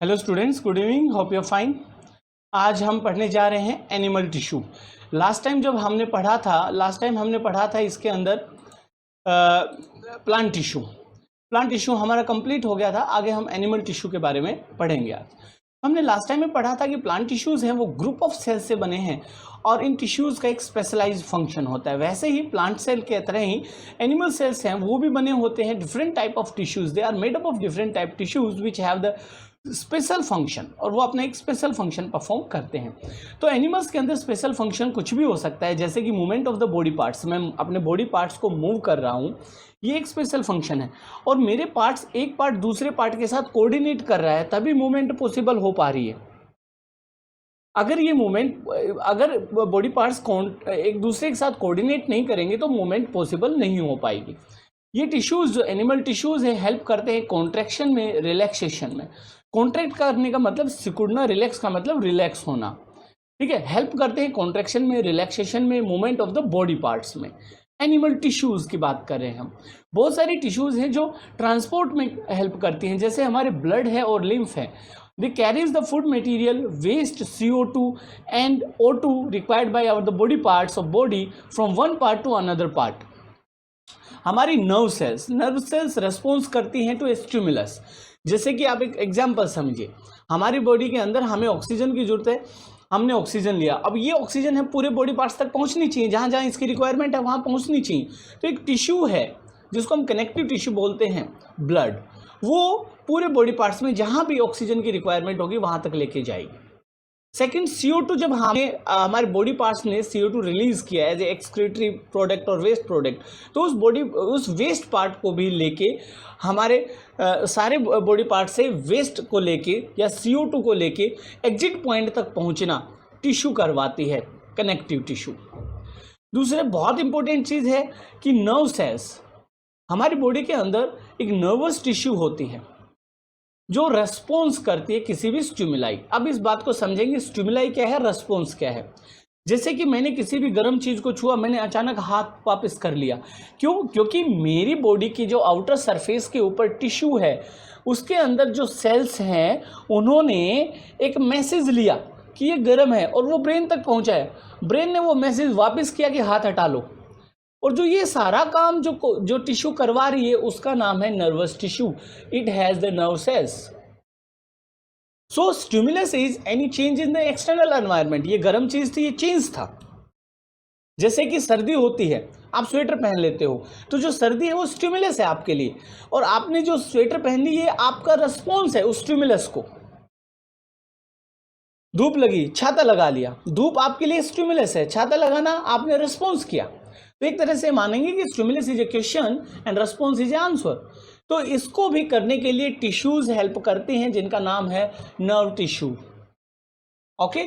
Hello students, good evening, hope you fine. आज हम पढ़ने जा रहे हैं एनिमल टिश्यू। लास्ट टाइम हमने पढ़ा था इसके अंदर प्लांट टिश्यू हमारा कंप्लीट हो गया था। आगे हम एनिमल टिश्यू के बारे में पढ़ेंगे। आज हमने लास्ट टाइम में पढ़ा था कि प्लांट टिश्यूज़ हैं वो ग्रुप ऑफ सेल्स से बने हैं और इन टिश्यूज़ का एक स्पेशलाइज्ड फंक्शन होता है। वैसे ही प्लांट सेल के तरह ही एनिमल सेल्स हैं वो भी बने होते हैं different type of tissues. They are made up of different type tissues which have the special function, और वो अपना एक स्पेशल फंक्शन परफॉर्म करते हैं। तो एनिमल्स के अंदर स्पेशल फंक्शन कुछ भी हो सकता है, जैसे कि movement of the body parts. मैं अपने बॉडी पार्ट्स को मूव कर रहा हूँ, ये एक स्पेशल फंक्शन है। और मेरे पार्ट्स, एक पार्ट दूसरे पार्ट के साथ कोऑर्डिनेट कर रहा है, तभी मूवमेंट पॉसिबल हो पा रही है। अगर बॉडी पार्ट्स एक दूसरे के साथ कोऑर्डिनेट नहीं करेंगे तो मूवमेंट पॉसिबल नहीं हो पाएगी। ये टिश्यूज़ जो एनिमल टिश्यूज़ है हेल्प करते हैं कॉन्ट्रैक्शन में, रिलैक्सेशन में। कॉन्ट्रैक्ट करने का मतलब सिकुड़ना, रिलैक्स का मतलब रिलैक्स होना, ठीक है। हेल्प करते हैं कॉन्ट्रैक्शन में, रिलैक्सेशन में, movement of the body parts में। एनिमल टिश्यूज़ की बात कर रहे हैं हम। बहुत सारी टिश्यूज़ हैं जो ट्रांसपोर्ट में हेल्प करती हैं, जैसे हमारे ब्लड है और लिम्फ है। They carries the food material, waste, CO2 and O2 required by our the body parts of body from one part to another part. हमारी नर्व सेल्स रेस्पॉन्स करती हैं टू स्टिमुलस। जैसे कि आप एक एग्जांपल समझिए, हमारी बॉडी के अंदर हमें ऑक्सीजन की जरूरत है, हमने ऑक्सीजन लिया। अब ये ऑक्सीजन है पूरे बॉडी पार्ट्स तक पहुंचनी चाहिए, जहाँ जहाँ इसकी रिक्वायरमेंट है वहाँ पहुंचनी चाहिए। तो एक टिश्यू है जिसको हम कनेक्टिव टिश्यू बोलते हैं, ब्लड, वो पूरे बॉडी पार्ट्स में जहाँ भी ऑक्सीजन की रिक्वायरमेंट होगी वहाँ तक लेके जाएगी। सेकेंड, CO2, जब हमारे बॉडी पार्ट्स ने CO2 रिलीज किया एज ए एक्सक्रीटरी प्रोडक्ट और वेस्ट प्रोडक्ट, तो उस वेस्ट पार्ट को भी लेके हमारे सारे बॉडी पार्ट से वेस्ट को लेके या CO2 को लेके एग्जिट पॉइंट तक पहुंचना टिश्यू करवाती है, कनेक्टिव टिश्यू। दूसरे बहुत इंपॉर्टेंट चीज़ है कि नर्व सेल्स, हमारी बॉडी के अंदर एक नर्वस टिश्यू होती है जो रेस्पॉन्स करती है किसी भी स्टिमुलाई। अब इस बात को समझेंगे, स्टिमुलाई क्या है, रेस्पॉन्स क्या है। जैसे कि मैंने किसी भी गर्म चीज़ को छुआ, मैंने अचानक हाथ वापस कर लिया, क्यों? क्योंकि मेरी बॉडी की जो आउटर सरफेस के ऊपर टिश्यू है उसके अंदर जो सेल्स हैं उन्होंने एक मैसेज लिया कि ये गर्म है और वो ब्रेन तक पहुंचा है। ब्रेन ने वो मैसेज वापस किया कि हाथ हटा लो, और जो ये सारा काम जो टिश्यू करवा रही है उसका नाम है nervous tissue. It has the nerve cells. So stimulus is any change in the external environment. ये गर्म चीज थी, ये चेंज था। जैसे कि सर्दी होती है, आप स्वेटर पहन लेते हो, तो जो सर्दी है वो स्टिमुलस है आपके लिए, और आपने जो स्वेटर पहन ली ये आपका रिस्पॉन्स है उस स्टिमुलस को। धूप लगी, छाता लगा लिया, धूप आपके लिए स्टिमुलस है, छाता लगाना आपने रिस्पॉन्स किया। तो एक तरह से मानेंगे कि stimulus is a question and response is A answer. तो इसको भी करने के लिए टिश्यूज हेल्प करते हैं जिनका नाम है नर्व टिश्यू। ओके,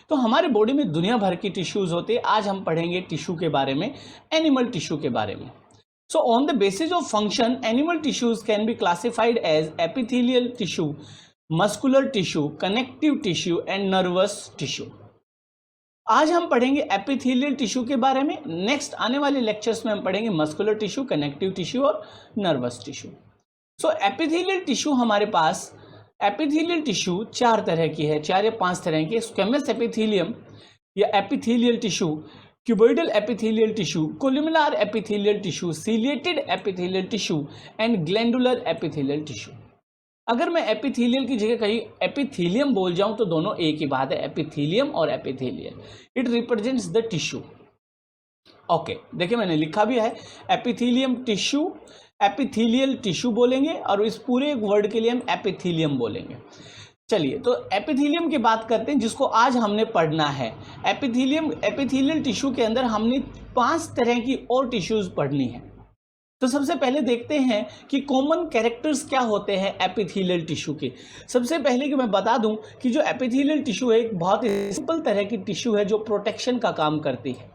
तो हमारे बॉडी में दुनिया भर की टिश्यूज होते हैं। आज हम पढ़ेंगे टिश्यू के बारे में, एनिमल टिश्यू के बारे में। So on the basis of function, animal tissues can be classified as epithelial tissue, muscular tissue, connective tissue and nervous tissue. आज हम पढ़ेंगे एपिथेलियल टिश्यू के बारे में। नेक्स्ट आने वाले लेक्चर्स में हम पढ़ेंगे मस्कुलर टिश्यू, कनेक्टिव टिश्यू और नर्वस टिश्यू। सो एपिथेलियल टिश्यू, हमारे पास एपिथेलियल टिश्यू 4 तरह की है, 4 या 5 तरह की। स्क्वेमस एपिथेलियम या epithelial tissue, cuboidal epithelial tissue, columnar epithelial tissue, ciliated epithelial tissue and glandular epithelial tissue. अगर मैं एपिथेलियल की जगह कहीं एपिथेलियम बोल जाऊं तो दोनों एक ही बात है, एपिथेलियम और epithelial. It represents the tissue. Okay, देखिए मैंने लिखा भी है एपिथेलियम टिश्यू, एपिथेलियल टिश्यू बोलेंगे, और इस पूरे वर्ड के लिए हम एपिथेलियम बोलेंगे। चलिए, तो एपिथेलियम की बात करते हैं जिसको आज हमने पढ़ना है। एपिथेलियल टिश्यू के अंदर हमने 5 तरह की और टिश्यूज पढ़नी है। तो सबसे पहले देखते हैं कि कॉमन कैरेक्टर्स क्या होते हैं एपिथेलियल टिश्यू के। सबसे पहले कि मैं बता दूं कि जो एपिथेलियल टिश्यू है एक बहुत ही सिंपल तरह की टिश्यू है जो प्रोटेक्शन का काम करती है।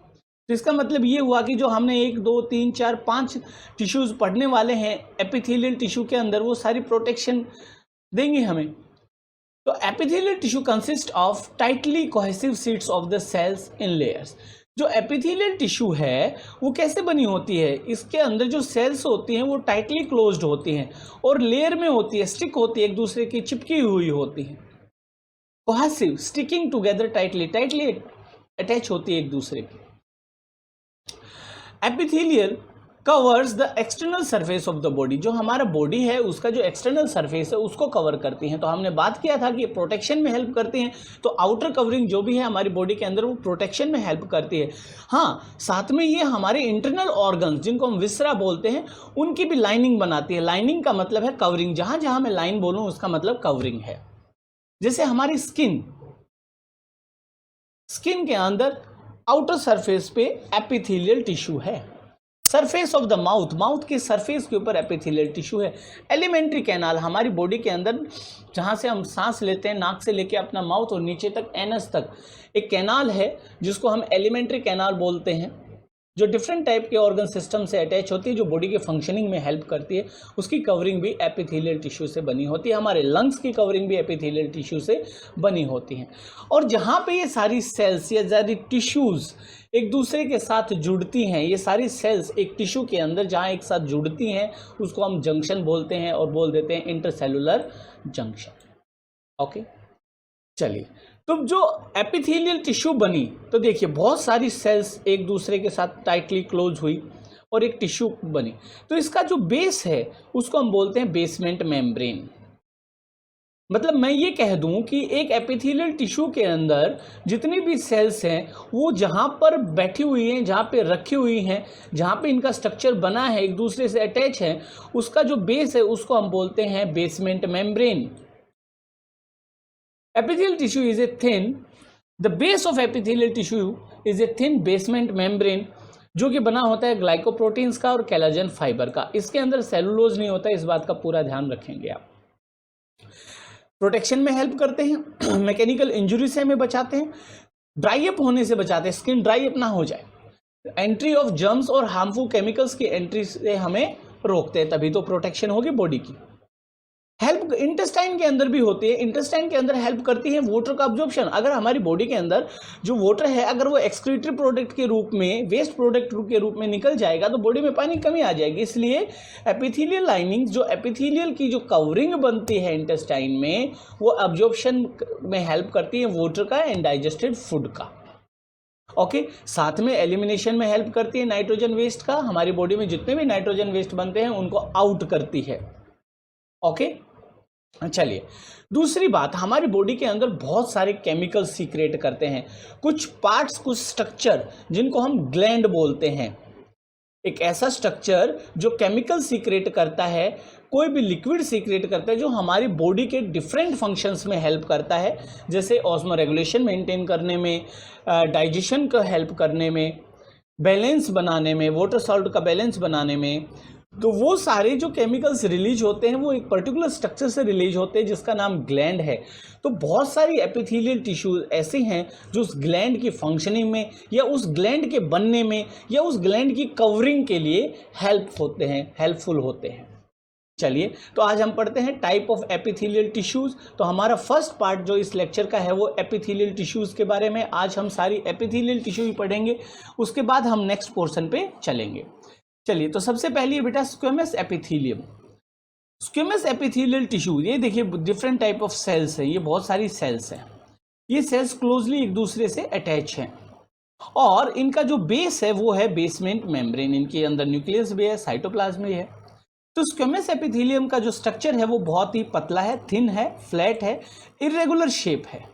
तो इसका मतलब ये हुआ कि जो हमने 1, 2, 3, 4, 5 टिश्यूज पढ़ने वाले हैं एपिथेलियल टिश्यू के अंदर, वो सारी प्रोटेक्शन देंगे हमें। तो epithelial tissue consist of tightly cohesive sheets of the cells in layers. जो एपिथेलियल टिश्यू है वो कैसे बनी होती है, इसके अंदर जो सेल्स होती हैं वो टाइटली क्लोज्ड होती हैं और लेयर में होती है, स्टिक होती है, एक दूसरे की चिपकी हुई होती है, cohesive, sticking together, tightly attach होती है एक दूसरे की। Epithelial covers the external surface of the body, जो हमारा बॉडी है उसका जो एक्सटर्नल सरफेस है उसको कवर करती हैं। तो हमने बात किया था कि प्रोटेक्शन में हेल्प करती हैं, तो आउटर कवरिंग जो भी है हमारी बॉडी के अंदर वो प्रोटेक्शन में हेल्प करती है। हाँ, साथ में ये हमारे इंटरनल ऑर्गन्स जिनको हम विसरा बोलते हैं उनकी भी लाइनिंग बनाती है। लाइनिंग का मतलब है कवरिंग, जहां जहां मैं लाइन बोलूँ उसका मतलब कवरिंग है। जैसे हमारी स्किन के अंदर आउटर सरफेस पे एपिथेलियल टिश्यू है। सरफेस ऑफ द माउथ के सरफेस के ऊपर एपिथेलियल टिश्यू है। एलिमेंट्री कैनाल हमारी बॉडी के अंदर जहाँ से हम सांस लेते हैं, नाक से लेके अपना माउथ और नीचे तक एनस तक एक कैनाल है जिसको हम एलिमेंट्री कैनाल बोलते हैं, जो डिफरेंट टाइप के ऑर्गन सिस्टम से अटैच होती है, जो बॉडी के फंक्शनिंग में हेल्प करती है। उसकी कवरिंग भी एपिथेलियल टिश्यू से बनी होती है। हमारे लंग्स की कवरिंग भी एपिथेलियल टिश्यू से बनी होती है। और जहाँ पे ये सारी सेल्स या सारी टिश्यूज़ एक दूसरे के साथ जुड़ती हैं, ये सारी सेल्स एक टिश्यू के अंदर जहाँ एक साथ जुड़ती हैं उसको हम जंक्शन बोलते हैं और बोल देते हैं इंटरसेलुलर जंक्शन। ओके, चलिए, तो जो एपिथेलियल टिश्यू बनी तो देखिए बहुत सारी सेल्स एक दूसरे के साथ टाइटली क्लोज हुई और एक टिश्यू बनी। तो इसका जो बेस है उसको हम बोलते हैं बेसमेंट मेम्ब्रेन। मतलब मैं ये कह दूं कि एक एपिथेलियल टिश्यू के अंदर जितनी भी सेल्स हैं वो जहाँ पर बैठी हुई हैं, जहाँ पे रखी हुई हैं, जहाँ पे इनका स्ट्रक्चर बना है, एक दूसरे से अटैच है, उसका जो बेस है उसको हम बोलते हैं basement membrane. Epithelial tissue is a thin, the base of epithelial tissue is a thin basement membrane जो कि बना होता है ग्लाइकोप्रोटीन्स का और कोलेजन फाइबर का। इसके अंदर सेलुलोज नहीं होता है, इस बात का पूरा ध्यान रखेंगे आप। प्रोटेक्शन में हेल्प करते हैं, मैकेनिकल इंजुरी से हमें बचाते हैं, ड्राई अप होने से बचाते हैं, स्किन ड्राई अप ना हो जाए, एंट्री ऑफ जर्म्स और हार्मफुल केमिकल्स की एंट्री से हमें रोकते हैं, तभी तो प्रोटेक्शन होगी बॉडी की। हेल्प इंटेस्टाइन के अंदर भी होती है। इंटेस्टाइन के अंदर हेल्प करती है वाटर का अब्जॉर्प्शन। अगर हमारी बॉडी के अंदर जो वाटर है अगर वो एक्सक्रीटरी प्रोडक्ट के रूप में, वेस्ट प्रोडक्ट के रूप में निकल जाएगा तो बॉडी में पानी की कमी आ जाएगी। इसलिए एपिथेलियल लाइनिंग, जो एपिथेलियल की जो कवरिंग बनती है इंटेस्टाइन में, वो अब्जॉर्प्शन में हेल्प करती है वाटर का एंड डाइजेस्टेड फूड का। ओके, साथ में एलिमिनेशन में हेल्प करती है नाइट्रोजन वेस्ट का। हमारी बॉडी में जितने भी नाइट्रोजन वेस्ट बनते हैं उनको आउट करती है। ओके, चलिए, दूसरी बात, हमारी बॉडी के अंदर बहुत सारे केमिकल सीक्रेट करते हैं कुछ पार्ट्स, कुछ स्ट्रक्चर जिनको हम ग्लैंड बोलते हैं। एक ऐसा स्ट्रक्चर जो केमिकल सीक्रेट करता है, कोई भी लिक्विड सीक्रेट करता है, जो हमारी बॉडी के डिफरेंट फंक्शंस में हेल्प करता है, जैसे ऑस्मो रेगुलेशन मेंटेन करने में, डाइजेशन का हेल्प करने में, बैलेंस बनाने में, वाटर सॉल्ट का बैलेंस बनाने में। तो वो सारे जो केमिकल्स रिलीज होते हैं वो एक पर्टिकुलर स्ट्रक्चर से रिलीज होते हैं जिसका नाम ग्लैंड है। तो बहुत सारी एपिथेलियल टिश्यूज ऐसे हैं जो उस ग्लैंड की फंक्शनिंग में या उस ग्लैंड के बनने में या उस ग्लैंड की कवरिंग के लिए हेल्पफुल होते हैं। चलिए, तो आज हम पढ़ते हैं टाइप ऑफ एपिथेलियल टिश्यूज। तो हमारा फर्स्ट पार्ट जो इस लेक्चर का है वो एपिथेलियल टिश्यूज के बारे में। आज हम सारी एपिथेलियल टिश्यू ही पढ़ेंगे, उसके बाद हम नेक्स्ट पोर्शन पे चलेंगे। चलिए, तो सबसे पहले है बेटा squamous epithelium. Squamous epithelial tissue, ये देखिए डिफरेंट टाइप ऑफ सेल्स हैं, ये बहुत सारी सेल्स हैं। ये सेल्स क्लोजली एक दूसरे से अटैच हैं और इनका जो बेस है वो है बेसमेंट मेम्ब्रेन। इनके अंदर न्यूक्लियस भी है, साइटोप्लाज्म भी है। तो स्क्वेमस एपिथेलियम का जो स्ट्रक्चर है वो बहुत ही पतला है, थिन है, फ्लैट है, इरेगुलर शेप है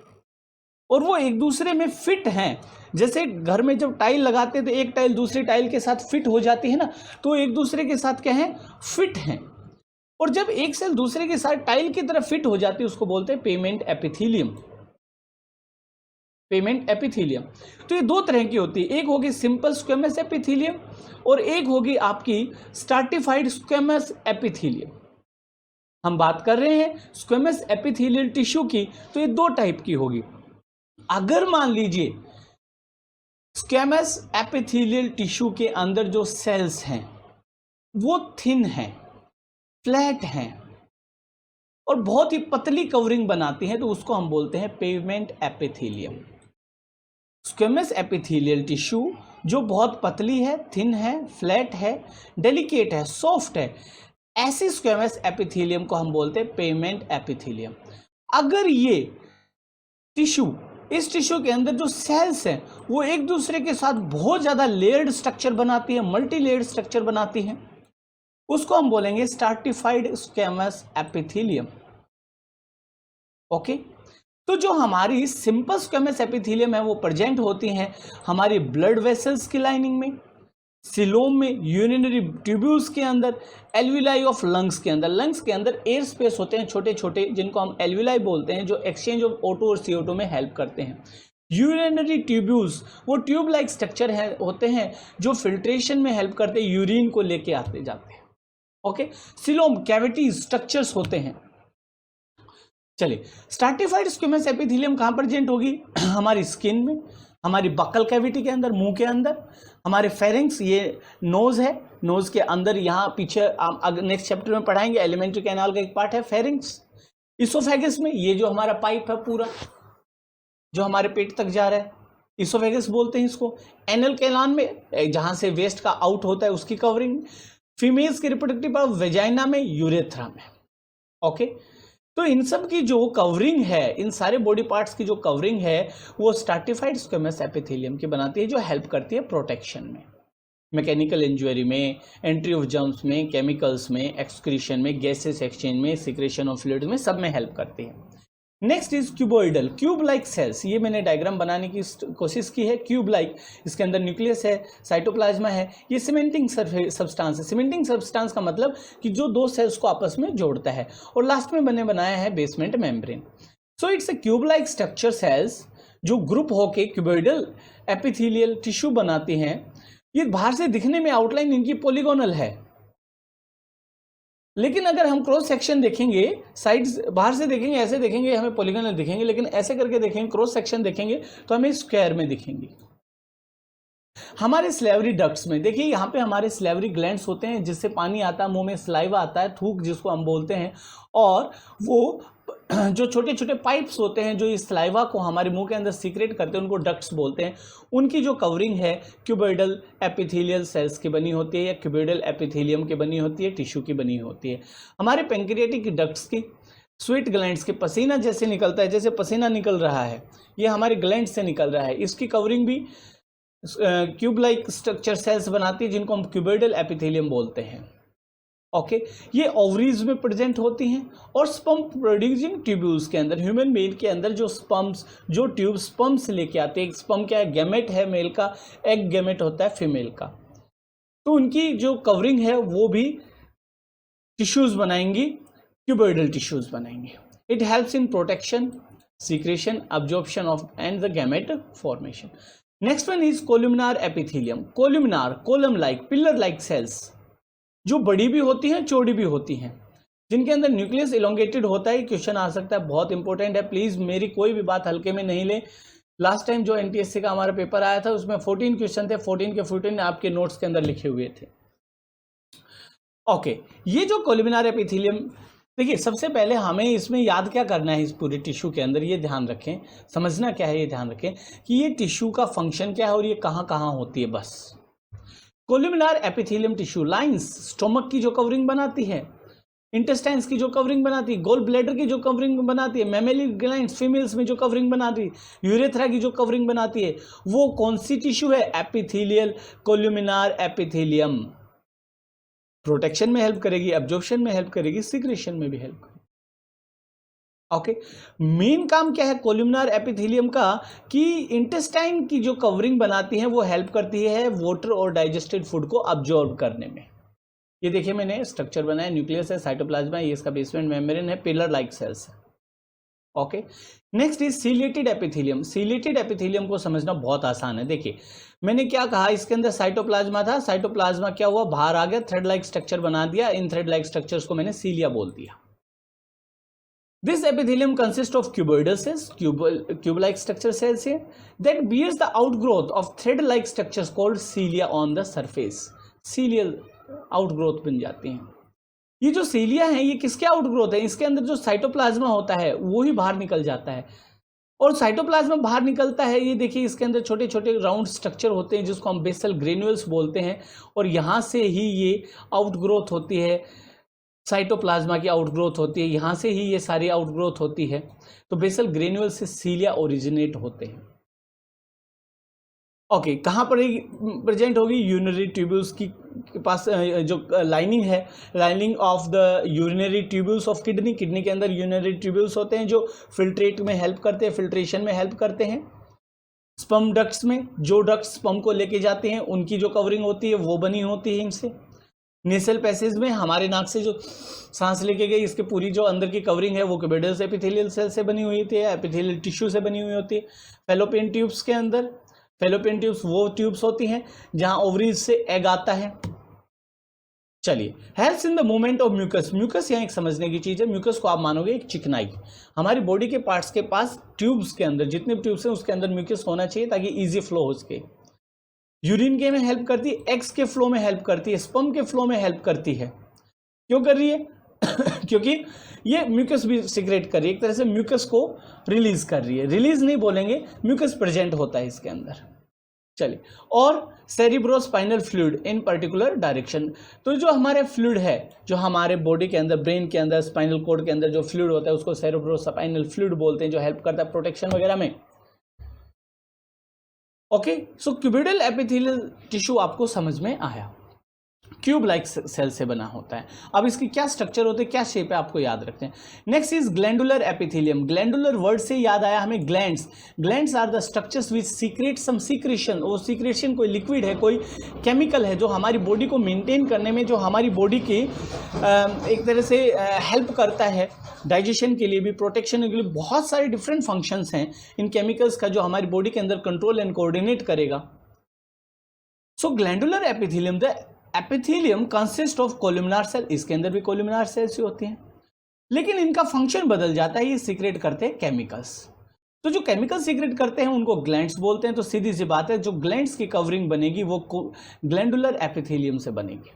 और वो एक दूसरे में फिट हैं। जैसे घर में जब टाइल लगाते हैं तो एक टाइल दूसरी टाइल के साथ फिट हो जाती है ना, तो एक दूसरे के साथ क्या है, फिट हैं। और जब एक सेल दूसरे के साथ टाइल की तरफ फिट हो जाती है उसको बोलते हैं पेमेंट एपिथेलियम। पेमेंट एपिथेलियम तो ये दो तरह की होती है, एक होगी सिंपल स्क्वेमस एपिथेलियम और एक होगी आपकी स्ट्रैटिफाइड स्क्वेमस एपिथेलियम। हम बात कर रहे हैं स्क्वेमस एपिथेलियल टिश्यू की, तो ये दो टाइप की होगी। अगर मान लीजिए स्क्वेमस एपिथेलियल टिश्यू के अंदर जो सेल्स हैं वो थिन हैं, फ्लैट हैं और बहुत ही पतली कवरिंग बनाती हैं, तो उसको हम बोलते हैं pavement epithelium. Squamous epithelial tissue जो बहुत पतली है, थिन है, फ्लैट है, डेलिकेट है, सॉफ्ट है, ऐसे स्क्वेमस एपिथेलियम को हम बोलते हैं पेमेंट एपिथेलियम। अगर ये टिश्यू, इस टिश्यू के अंदर जो सेल्स हैं वो एक दूसरे के साथ बहुत ज़्यादा लेयर्ड स्ट्रक्चर बनाती है, मल्टी लेयर्ड स्ट्रक्चर बनाती हैं, उसको हम बोलेंगे स्ट्रैटिफाइड स्क्वेमस एपिथेलियम। ओके, तो जो हमारी सिंपल स्क्वेमस एपिथेलियम है वो प्रेजेंट होती हैं हमारी ब्लड वेसल्स की लाइनिंग में, सिलोम में, यूरिनरी ट्यूब्यूल्स के अंदर, एल्विलाई ऑफ लंग्स के अंदर। लंग्स के अंदर एयर स्पेस होते हैं छोटे छोटे, जिनको हम एल्विलाई बोलते हैं, जो एक्सचेंज ऑफ O2 और CO2 में हेल्प करते हैं। यूरिनरी ट्यूब्यूल्स वो ट्यूब लाइक स्ट्रक्चर होते हैं जो फिल्ट्रेशन में हेल्प करते हैं, यूरिन को लेके आते जाते हैं। ओके, सिलोम कैविटीज स्ट्रक्चर्स होते हैं। चलिए, स्ट्रैटिफाइड स्क्वेमस एपिथेलियम कहाँ प्रेजेंट होगी? हमारी स्किन में, हमारी बक्कल कैविटी के अंदर, मुंह के अंदर, हमारे फेरिंग्स, ये नोज है, नोज के अंदर यहाँ पीछे नेक्स्ट चैप्टर में पढ़ाएंगे, एलिमेंट्री कैनाल का एक पार्ट है फेरिंग्स। इसोफेगस में ये जो हमारा पाइप है पूरा जो हमारे पेट तक जा रहा है, इसोफेगस बोलते हैं इसको। एनल कैनाल में जहाँ से वेस्ट का आउट होता है उसकी कवरिंग। फीमेल्स के रिप्रोडक्टिव पार्ट वेजाइना में, यूरेथ्रा में। ओके, तो इन सब की जो कवरिंग है, इन सारे बॉडी पार्ट्स की जो कवरिंग है वो स्ट्रैटिफाइड स्क्वेमस एपिथेलियम की बनाती है, जो हेल्प करती है प्रोटेक्शन में, मैकेनिकल इंजरी में, एंट्री ऑफ जर्म्स में, केमिकल्स में, एक्सक्रीशन में, गैसेस एक्सचेंज में, सिक्रेशन ऑफ फ्लूइड में, सब में हेल्प करती है। Next is cuboidal, cube like cells. ये मैंने डायग्राम बनाने की कोशिश की है। क्यूब लाइक, इसके अंदर न्यूक्लियस है, साइटोप्लाज्मा है, ये सीमेंटिंग सब्सटेंस है। सीमेंटिंग सब्सटेंस का मतलब कि जो दो सेल्स को आपस में जोड़ता है, और लास्ट में बनाया है basement membrane. So it's a cube like structure cells जो ग्रुप होके क्यूबोइडल एपिथेलियल टिश्यू बनाती हैं। ये बाहर से दिखने में आउटलाइन इनकी पॉलीगोनल है, लेकिन अगर हम क्रॉस सेक्शन देखेंगे, साइड्स बाहर से देखेंगे ऐसे देखेंगे हमें पॉलीगोनल दिखेंगे, लेकिन ऐसे करके देखेंगे, क्रॉस सेक्शन देखेंगे तो हमें स्क्वायर में दिखेंगे। हमारे स्लेवरी डक्ट्स में देखिए, यहाँ पे हमारे स्लेवरी ग्लैंड्स होते हैं जिससे पानी आता है, मुंह में सलाइवा आता है, थूक जिसको हम बोलते हैं, और वो जो छोटे छोटे पाइप्स होते हैं जो इस सलाइवा को हमारे मुंह के अंदर सीक्रेट करते हैं, उनको डक्ट्स बोलते हैं। उनकी जो कवरिंग है क्यूबोइडल एपिथेलियल सेल्स की बनी होती है, या क्यूबोइडल एपिथेलियम की बनी होती है, टिश्यू की बनी होती है। हमारे पैंक्रियाटिक डक्ट्स की, स्वीट ग्लैंड्स के पसीना जैसे निकलता है, जैसे पसीना निकल रहा है, ये हमारे ग्लैंड से निकल रहा है, इसकी कवरिंग भी क्यूब लाइक स्ट्रक्चर सेल्स बनाती है, जिनको हम क्यूबोइडल एपिथेलियम बोलते हैं। ओके, ये ओवरीज में प्रेजेंट होती हैं, और स्पर्म प्रोड्यूसिंग ट्यूब्यूल्स के अंदर, ह्यूमन मेल के अंदर जो स्पर्म्स, जो ट्यूब स्पर्म से लेके आते हैं। स्पर्म क्या है? गैमेट है मेल का, एग गैमेट होता है फीमेल का। तो उनकी जो कवरिंग है वो भी टिश्यूज बनाएंगी, क्यूबोइडल टिश्यूज बनाएंगे। It helps in protection, secretion, absorption of and the gamete formation. Next one is columnar epithelium. Columnar, column like, pillar like cells, जो बड़ी भी होती हैं, चौड़ी भी होती हैं, जिनके अंदर न्यूक्लियस इलोंगेटेड होता है। क्वेश्चन आ सकता है, बहुत इंपॉर्टेंट है, प्लीज मेरी कोई भी बात हल्के में नहीं ले। लास्ट टाइम जो NTSC का हमारा पेपर आया था उसमें 14 क्वेश्चन थे, 14 के 14 आपके नोट्स के अंदर लिखे हुए थे। ओके, ये जो कोलुमिनार एपिथेलियम, देखिए सबसे पहले हमें इसमें याद क्या करना है, इस पूरे टिश्यू के अंदर ये ध्यान रखें, समझना क्या है ये ध्यान रखें कि ये टिश्यू का फंक्शन क्या है और ये कहाँ कहाँ होती है। बस कोलुमिनार एपिथेलियम टिश्यू लाइंस स्टोमक की जो कवरिंग बनाती है, इंटेस्टाइन्स की जो कवरिंग बनाती है, गोल ब्लैडर की जो कवरिंग बनाती है, मैमेली ग्लैंड्स फीमेल्स में जो कवरिंग बनाती है, यूरेथ्रा की जो कवरिंग बनाती है, वो कौन सी टिश्यू है? Epithelial columnar epithelium. प्रोटेक्शन में हेल्प करेगी, एब्जॉर्प्शन में हेल्प करेगी, सिक्रेशन में भी हेल्प करेगी। ओके, मेन काम क्या है कोलुमिनार एपिथेलियम का कि इंटेस्टाइन की जो कवरिंग बनाती है वो हेल्प करती है वाटर और डाइजेस्टेड फूड को अब्जॉर्ब करने में। ये देखिए मैंने स्ट्रक्चर बनाया, न्यूक्लियस है, साइटोप्लाज्मा है, ये इसका बेसमेंट मेम्ब्रेन है, पिलर लाइक सेल्स है। Okay, next is ciliated epithelium. Ciliated epithelium को समझना बहुत आसान है। देखिए मैंने क्या कहा, इसके अंदर साइटोप्लाज्मा था, साइटोप्लाज्मा क्या हुआ, बाहर आ गया, थ्रेड लाइक स्ट्रक्चर बना दिया, इन थ्रेड लाइक स्ट्रक्चर्स को मैंने सीलिया बोल दिया। This epithelium consists of cuboidal cells, cube-like structure cells here, that bears the outgrowth of thread-like structures called cilia on the surface. Cilial outgrowth बन जाती हैं। ये जो cilia है ये किसके outgrowth है? इसके अंदर जो साइटोप्लाज्मा होता है वो ही बाहर निकल जाता है। और साइटोप्लाज्म बाहर निकलता है, ये देखिए इसके अंदर छोटे छोटे राउंड स्ट्रक्चर होते हैं जिसको हम बेसल ग्रेन्यूल्स बोलते हैं, और यहाँ से ही ये आउटग्रोथ होती है, साइटोप्लाज्मा की आउटग्रोथ होती है, यहाँ से ही ये सारी आउटग्रोथ होती है। तो बेसल ग्रेन्यूल से सीलिया ओरिजिनेट होते हैं। ओके, कहाँ पर प्रेजेंट होगी? यूरिनरी ट्यूब्यूल्स की के पास जो लाइनिंग है, lining of the urinary tubules of kidney, kidney के अंदर यूरिनरी ट्यूब्यूल्स होते हैं जो फिल्ट्रेट में हेल्प करते हैं, फिल्ट्रेशन में हेल्प करते हैं। स्पर्म डक्ट्स में जो डक्ट्स स्पर्म को लेके जाते हैं उनकी जो कवरिंग होती है वो बनी होती है इनसे। नेसल पैसेज में हमारे नाक से जो सांस लेके गई, इसके पूरी जो अंदर की कवरिंग है वो क्यूबिडल्स एपिथेलियल सेल से बनी हुई होती है, एपिथेलियल टिश्यू से बनी हुई होती है। फैलोपियन ट्यूब्स के अंदर, फैलोपियन ट्यूब्स वो ट्यूब्स होती हैं जहां ओवरीज से एग आता है। चलिए, helps in the movement of mucus. Mucus यहाँ एक समझने की चीज है। म्यूकस को आप मानोगे एक चिकनाई। हमारी बॉडी के पार्ट्स के पास ट्यूब्स के अंदर जितने भी ट्यूब्स हैं उसके अंदर म्यूकस होना चाहिए ताकि इजी फ्लो हो सके। यूरिन के में हेल्प करती है, एग्स के फ्लो में हेल्प करती है, स्पर्म के फ्लो में हेल्प करती है। क्यों कर रही है? क्योंकि ये म्यूकस भी सीक्रेट कर रही है, एक तरह से म्यूकस को रिलीज कर रही है। रिलीज नहीं बोलेंगे, म्यूकस प्रेजेंट होता है इसके अंदर। चलिए, और cerebrospinal fluid in particular direction. तो जो हमारे फ्लूइड है, जो हमारे बॉडी के अंदर, ब्रेन के अंदर, स्पाइनल कोड के अंदर जो फ्लूइड होता है उसको सेरिब्रोस्पाइनल फ्लूइड बोलते हैं, जो हेल्प करता है प्रोटेक्शन वगैरह में। ओके, सो क्यूबिडल एपिथेलियल टिश्यू आपको समझ में आया, क्यूब लाइक सेल से बना होता है। अब इसकी क्या स्ट्रक्चर होते हैं, क्या शेप है, आपको याद रखते हैं। Next is glandular epithelium. Glandular word से याद आया हमें glands. Glands are the structures which secrete some secretion. वो सीक्रेशन कोई लिक्विड है, कोई केमिकल है जो हमारी बॉडी को मेंटेन करने में, जो हमारी बॉडी की एक तरह से हेल्प करता है डाइजेशन के लिए भी, प्रोटेक्शन के लिए। बहुत सारे डिफरेंट फंक्शंस हैं इन केमिकल्स का जो हमारी बॉडी के अंदर कंट्रोल एंड कोऑर्डिनेट करेगा। So glandular epithelium, the epithelium consist of columnar cell. इसके अंदर भी कोलुमिनार सेल्स ही होती हैं, लेकिन इनका फंक्शन बदल जाता है, ये सीक्रेट करते हैं केमिकल्स। तो जो केमिकल सीक्रेट करते हैं उनको ग्लैंड्स बोलते हैं। तो सीधी सी बात है, जो ग्लैंड्स की कवरिंग बनेगी वो ग्लैंडुलर एपिथेलियम से बनेगी।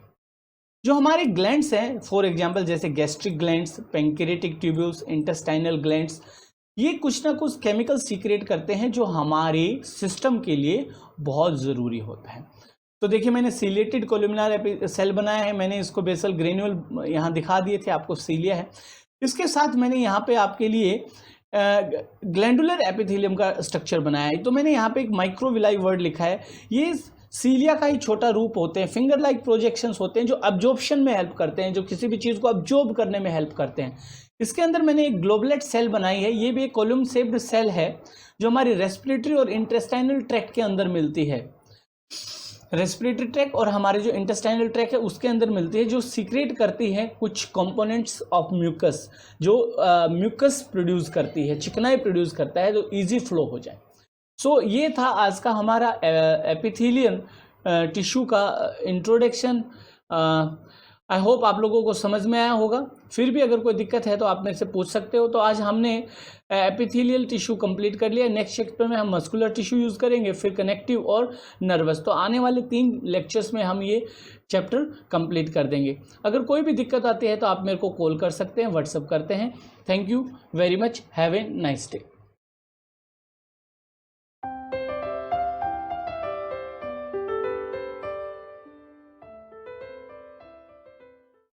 जो हमारे ग्लैंड्स हैं, फॉर एग्जाम्पल जैसे gastric glands, pancreatic tubules, intestinal glands, ये कुछ ना कुछ केमिकल सीक्रेट करते हैं जो हमारे सिस्टम के लिए बहुत ज़रूरी होता है। तो देखिए, मैंने सीलिएटेड कोलुमिनार सेल बनाया है, मैंने इसको बेसल ग्रेन्यूल यहाँ दिखा दिए थे, आपको सीलिया है। इसके साथ मैंने यहाँ पे आपके लिए ग्लैंडुलर एपिथेलियम का स्ट्रक्चर बनाया है। तो मैंने यहाँ पे एक माइक्रोविलाई वर्ड लिखा है। ये सीलिया का ही छोटा रूप होते हैं, फिंगर लाइक प्रोजेक्शंस होते हैं जो अब्जॉर्प्शन में हेल्प करते हैं, जो किसी भी चीज़ को अब्जॉर्ब करने में हेल्प करते हैं। इसके अंदर मैंने एक ग्लोबुलेट सेल बनाई है। ये भी एक कॉलम शेप्ड सेल है जो हमारी रेस्पिरेटरी और इंटेस्टाइनल ट्रैक्ट के अंदर मिलती है। रेस्पिरेटरी ट्रैक और हमारे जो इंटेस्टाइनल ट्रैक है उसके अंदर मिलती है, जो सीक्रेट करती है कुछ कंपोनेंट्स ऑफ म्यूकस, जो म्यूकस प्रोड्यूस करती है, चिकनाई प्रोड्यूस करता है, जो इजी फ्लो हो जाए। सो ये था आज का हमारा एपिथेलियम टिश्यू का इंट्रोडक्शन। आई होप आप लोगों को समझ में आया होगा। फिर भी अगर कोई दिक्कत है तो आप मेरे से पूछ सकते हो। तो आज हमने एपिथेलियल टिश्यू कंप्लीट कर लिया। नेक्स्ट चैप्टर में हम मस्कुलर टिश्यू यूज़ करेंगे, फिर कनेक्टिव और नर्वस। तो आने वाले 3 लेक्चर्स में हम ये चैप्टर कंप्लीट कर देंगे। अगर कोई भी दिक्कत आती है तो आप मेरे को कॉल कर सकते हैं, व्हाट्सअप करते हैं। Thank you very much, have a nice day.